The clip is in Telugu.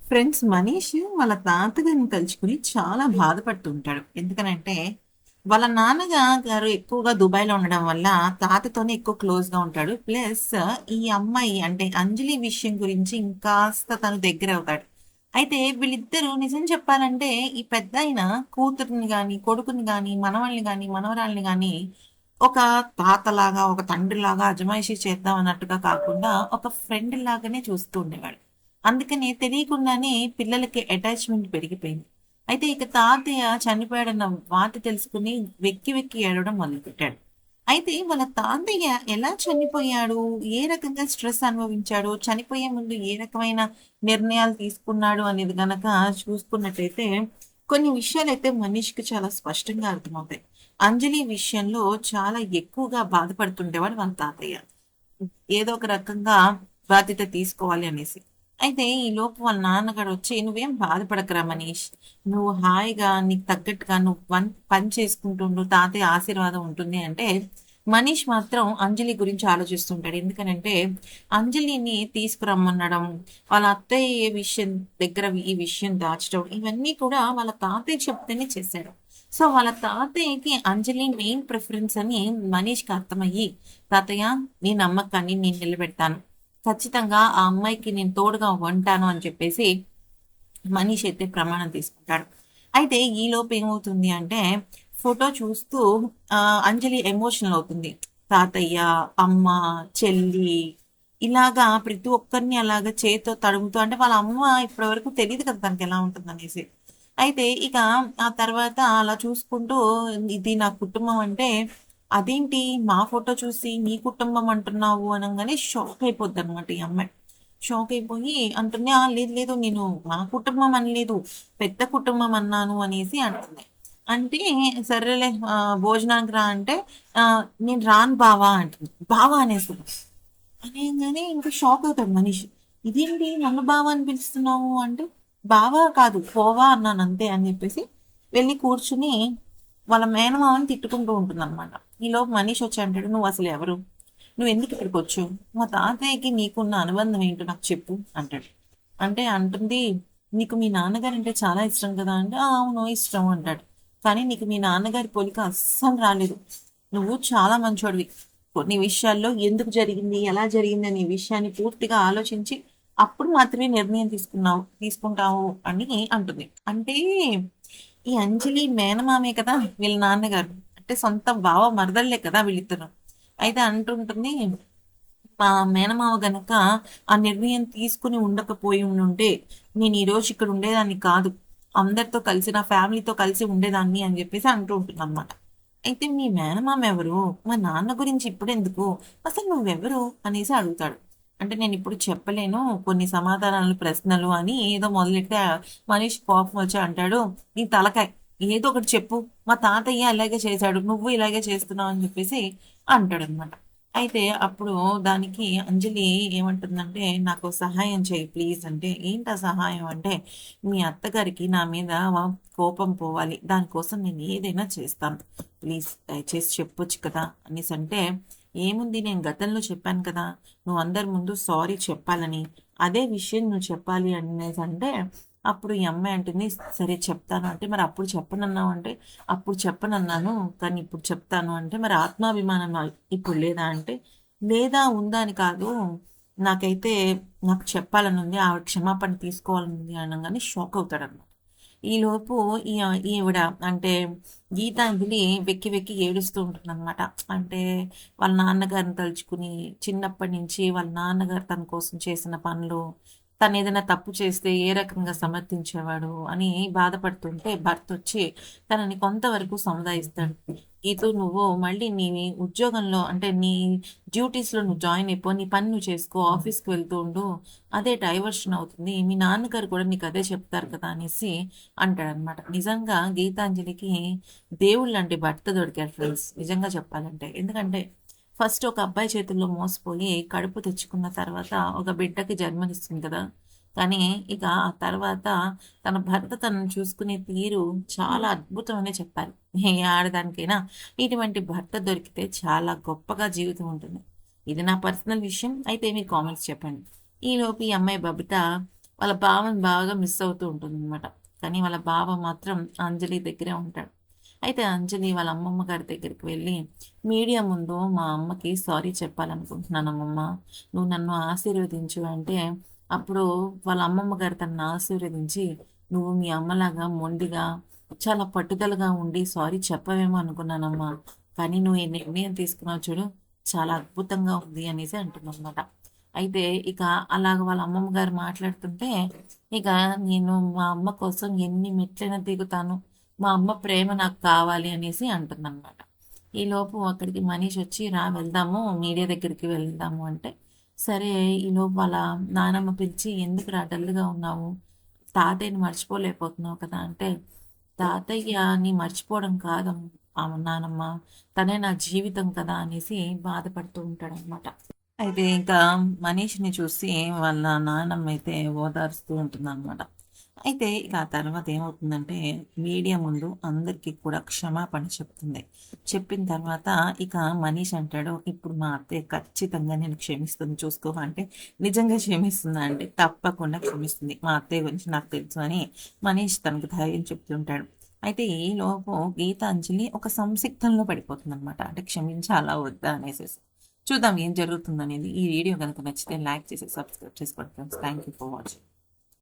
ఫ్రెండ్స్, మనీష్ వాళ్ళ తాతగారిని తలుచుకుని చాలా బాధపడుతుంటాడు. ఎందుకనంటే వాళ్ళ నాన్నగారు ఎక్కువగా దుబాయ్లో ఉండడం వల్ల తాతతోనే ఎక్కువ క్లోజ్గా ఉంటాడు. ప్లస్ ఈ అమ్మాయి అంటే అంజలి విషయం గురించి ఇంకాస్త తను దగ్గర అవుతాడు. అయితే వీళ్ళిద్దరూ నిజం చెప్పాలంటే ఈ పెద్ద కూతుర్ని కానీ కొడుకుని కానీ మనవల్ని కానీ మనవరాల్ని కానీ ఒక తాతలాగా ఒక తండ్రిలాగా అజమాయిషీ చేద్దాం అన్నట్టుగా కాకుండా ఒక ఫ్రెండ్ లాగానే చూస్తూ ఉండేవాడు. అందుకని తెలియకుండానే పిల్లలకి అటాచ్మెంట్ పెరిగిపోయింది. అయితే ఇక తాతయ్య చనిపోయాడన్న వార్త తెలుసుకుని వెక్కి వెక్కి ఏడవడం మొదలుపెట్టాడు. అయితే వాళ్ళ తాతయ్య ఎలా చనిపోయాడు, ఏ రకంగా స్ట్రెస్ అనుభవించాడు, చనిపోయే ముందు ఏ రకమైన నిర్ణయాలు తీసుకున్నాడు అనేది గనక చూసుకున్నట్టయితే కొన్ని విషయాలైతే మనిషికి చాలా స్పష్టంగా అర్థమవుతాయి. అంజలి విషయంలో చాలా ఎక్కువగా బాధపడుతుండేవాడు వాళ్ళ తాతయ్య. ఏదో ఒక రకంగా బాధ్యత తీసుకోవాలి అనేసి. అయితే ఈలోపు వాళ్ళ నాన్నగారు వచ్చి, "నువ్వేం బాధపడకురా మనీష్. నువ్వు హాయిగా నీకు తగ్గట్టుగా నువ్వు పని చేసుకుంటుండు. తాతయ్య ఆశీర్వాదం ఉంటుంది" అంటే మనీష్ మాత్రం అంజలి గురించి ఆలోచిస్తుంటాడు. ఎందుకనంటే అంజలిని తీసుకురమ్మనడం, వాళ్ళ అత్తయ్య ఏ విషయం దగ్గర ఈ విషయం దాచడం ఇవన్నీ కూడా వాళ్ళ తాతయ్య చెప్తేనే చేశాడు. సో వాళ్ళ తాతయ్యకి అంజలి మెయిన్ ప్రిఫరెన్స్ అని మనీష్కి అర్థమయ్యి, "తాతయ్య, నీ నమ్మకాన్ని నేను నిలబెడతాను. ఖచ్చితంగా ఆ అమ్మాయికి నేను తోడుగా ఉంటాను" అని చెప్పేసి మనీష్ అయితే ప్రమాణం తీసుకుంటాడు. అయితే ఈలోపు ఏమవుతుంది అంటే ఫోటో చూస్తూ అంజలి ఎమోషనల్ అవుతుంది. తాతయ్య, అమ్మ, చెల్లి ఇలాగా ప్రతి ఒక్కరిని అలాగా చేత్తో తడుముతూ, అంటే వాళ్ళ అమ్మ ఇప్పటి వరకు తెలియదు కదా తనకి ఎలా ఉంటుందనేసి. అయితే ఇక ఆ తర్వాత అలా చూసుకుంటూ, ఇది నా కుటుంబం అంటే, అదేంటి మా ఫోటో చూసి నీ కుటుంబం అంటున్నావు అనగానే షాక్ అయిపోద్ది అనమాట ఈ అమ్మాయి. షాక్ అయిపోయి అంటుంది, "ఆ, లేదు లేదు, నేను మా కుటుంబం అనలేదు, పెద్ద కుటుంబం అన్నాను" అనేసి అంటుంది. అంటే సరేలే, భోజనానికి రా అంటే, నేను రాను బావా అంటుంది. బావా అనేస్తుంది. అనేయంగానే ఇంకా షాక్ అవుతాడు మనిషి. ఇదేంటి నన్ను బావ అని పిలుస్తున్నావు అంటే, బావ కాదు పోవా అన్నాను అంతే అని చెప్పేసి వెళ్ళి కూర్చుని వాళ్ళ మేనమామని తిట్టుకుంటూ ఉంటుందన్నమాట. ఈలోపు మనీష్ వచ్చి అంటాడు, "నువ్వు అసలు ఎవరు? నువ్వు ఎందుకు ఇక్కడికి వచ్చావు? మా తాతయ్యకి నీకున్న అనుబంధం ఏంటో నాకు చెప్పు" అంటాడు. అంటే అంటుంది, "నీకు మీ నాన్నగారు అంటే చాలా ఇష్టం కదా" అంటే, "ఆ, అవును ఇష్టం" అంటాడు. "కానీ నీకు మీ నాన్నగారి పోలిక అస్సలు రాలేదు. నువ్వు చాలా మంచోడివి. కొన్ని విషయాల్లో ఎందుకు జరిగింది, ఎలా జరిగింది అనే విషయాన్ని పూర్తిగా ఆలోచించి అప్పుడు మాత్రమే నిర్ణయం తీసుకుంటావు" అని అంటుంది. అంటే ఈ అంజలి మేనమామే కదా వీళ్ళ నాన్నగారు. అంటే సొంత బావ మరదళ్ళే కదా వీళ్ళిద్దరు. అయితే అంటుంటుంది, మా మేనమామ గనక ఆ నిర్ణయం తీసుకుని ఉండకపోయి ఉండుంటే నేను ఈ రోజు ఇక్కడ ఉండేదాన్ని కాదు. అందరితో కలిసి నా ఫ్యామిలీతో కలిసి ఉండేదాన్ని అని చెప్పేసి అంటూ ఉంటుంది అనమాట. అయితే మీ మేనమామ ఎవరు? మా నాన్న గురించి ఇప్పుడెందుకు? అసలు నువ్వెవరు అనేసి అడుగుతాడు. అంటే నేను ఇప్పుడు చెప్పలేను, కొన్ని సమాధానాలు ప్రశ్నలు అని ఏదో మొదలెడితే మనీష్ కోపం వచ్చి అంటాడు, "నీ తలకాయ్, ఏదో ఒకటి చెప్పు. మా తాతయ్య ఇలాగే చేశాడు, నువ్వు ఇలాగే చేస్తున్నావు" అని చెప్పేసి అంటాడు అనమాట. అయితే అప్పుడు దానికి అంజలి ఏమంటుందంటే, "నాకు సహాయం చేయి ప్లీజ్" అంటే, "ఏంటి ఆ సహాయం" అంటే, "మీ అత్తగారికి నా మీద కోపం పోవాలి, దానికోసం నేను ఏదైనా చేస్తాను, ప్లీజ్ దయచేసి చెప్పొచ్చు కదా" అనేసి అంటే, "ఏముంది, నేను గతంలో చెప్పాను కదా నువ్వు అందరి ముందు సారీ చెప్పాలని, అదే విషయం నువ్వు చెప్పాలి" అనేసి అంటే అప్పుడు ఈ అమ్మాయి అంటుంది, "సరే చెప్తాను" అంటే, "మరి అప్పుడు చెప్పనన్నావు" అంటే, "అప్పుడు చెప్పనన్నాను కానీ ఇప్పుడు చెప్తాను" అంటే, "మరి ఆత్మాభిమానం ఇప్పుడు లేదా" అంటే, "లేదా ఉందా అని కాదు, నాకైతే నాకు చెప్పాలని ఉంది, ఆవిడ క్షమాపణ తీసుకోవాలని ఉంది" అనగానే షాక్ అవుతాడన్నమాట. ఈలోపు ఈ ఈవిడ అంటే గీతాంజలి వెక్కి వెక్కి ఏడుస్తూ ఉంటుందన్నమాట. అంటే వాళ్ళ నాన్నగారిని తలుచుకుని, చిన్నప్పటి నుంచి వాళ్ళ నాన్నగారు తన కోసం చేసిన పనులు, తను ఏదైనా తప్పు చేస్తే ఏ రకంగా సమర్థించేవాడు అని బాధపడుతుంటే భర్త వచ్చి తనని కొంతవరకు సముదాయిస్తాడు. "గీతు, నువ్వు మళ్ళీ నీ ఉద్యోగంలో అంటే నీ డ్యూటీస్లో నువ్వు జాయిన్ అయిపో, నీ పని నువ్వు చేసుకో, ఆఫీస్కి వెళ్తూ ఉండు, అదే డైవర్షన్ అవుతుంది, మీ నాన్నగారు కూడా నీకు అదే చెప్తారు కదా" అనేసి అంటాడనమాట. నిజంగా గీతాంజలికి దేవుళ్ళంటి భర్త దొరికారు ఫ్రెండ్స్, నిజంగా చెప్పాలంటే. ఎందుకంటే ఫస్ట్ ఒక అబ్బాయి చేతుల్లో మోసపోయి కడుపు తెచ్చుకున్న తర్వాత ఒక బిడ్డకి జన్మనిస్తుంది కదా. కానీ ఇక ఆ తర్వాత తన భర్త తనను చూసుకునే తీరు చాలా అద్భుతం అనే చెప్పాలి. ఏ ఆడదానికైనా ఇటువంటి భర్త దొరికితే చాలా గొప్పగా జీవితం ఉంటుంది. ఇది నా పర్సనల్ విషయం. అయితే మీ కామెంట్స్ చెప్పండి. ఈలోపు ఈ అమ్మాయి బబిత వాళ్ళ బావని బాగా మిస్ అవుతూ ఉంటుందన్నమాట. కానీ వాళ్ళ బావ మాత్రం అంజలి దగ్గరే ఉంటాడు. అయితే అంజలి వాళ్ళ అమ్మమ్మ గారి దగ్గరికి వెళ్ళి, మీడియా ముందు మా అమ్మకి సారీ చెప్పాలనుకుంటున్నాను అమ్మమ్మ, నువ్వు నన్ను ఆశీర్వదించు అంటే, అప్పుడు వాళ్ళ అమ్మమ్మ గారు తనను ఆశీర్వదించి, నువ్వు మీ అమ్మలాగా మొండిగా చాలా పట్టుదలగా ఉండి సారీ చెప్పవేమో అనుకున్నానమ్మా, కానీ నువ్వు ఈ నిర్ణయం తీసుకున్నావు చూడు, చాలా అద్భుతంగా ఉంది అనేసి అంటుందన్నమాట. అయితే ఇక అలాగ వాళ్ళ అమ్మమ్మ గారు మాట్లాడుతుంటే, ఇక నేను మా అమ్మ కోసం ఎన్ని మెట్లైనా దిగుతాను, మా అమ్మ ప్రేమ నాకు కావాలి అనేసి అంటుందన్నమాట. ఈలోపు అక్కడికి మనీష్ వచ్చి, రా వెళ్దాము, మీడియా దగ్గరికి వెళ్దాము అంటే, సరే. ఈలోపు వాళ్ళ నానమ్మ పిలిచి, ఎందుకు రా డల్గా ఉన్నావు, తాతయ్యని మర్చిపోలేకపోతున్నావు కదా అంటే, తాతయ్యని మర్చిపోవడం కాదు నానమ్మ, తనే నా జీవితం కదా అనేసి బాధపడుతూ ఉంటాడనమాట. అయితే ఇంకా మనీష్‌ని చూసి వాళ్ళ నాన్నమ్మ అయితే ఓదారుస్తూ ఉంటుందనమాట. అయితే ఇక ఆ తర్వాత ఏమవుతుందంటే, మీడియా ముందు అందరికీ కూడా క్షమాపణ చెప్తుంది. చెప్పిన తర్వాత ఇక మనీష్ అంటాడు, ఇప్పుడు మా అత్తయ్య ఖచ్చితంగా నేను క్షమిస్తుంది చూసుకో అంటే, నిజంగా క్షమిస్తుందా అంటే, తప్పకుండా క్షమిస్తుంది. మా అత్తయ్య గురించి నాకు తెలుసు అని మనీష్ తనకు ధైర్యం చెప్తుంటాడు. అయితే ఈలోపు గీతాంజలి ఒక సంసిగ్ధంలో పడిపోతుందనమాట. అంటే క్షమించాలా వద్దా అనేసేసి. చూద్దాం ఏం జరుగుతుందనేది. ఈ వీడియో కనుక నచ్చితే లైక్ చేసి సబ్స్క్రైబ్ చేసుకోండి friends. Thank you for watching.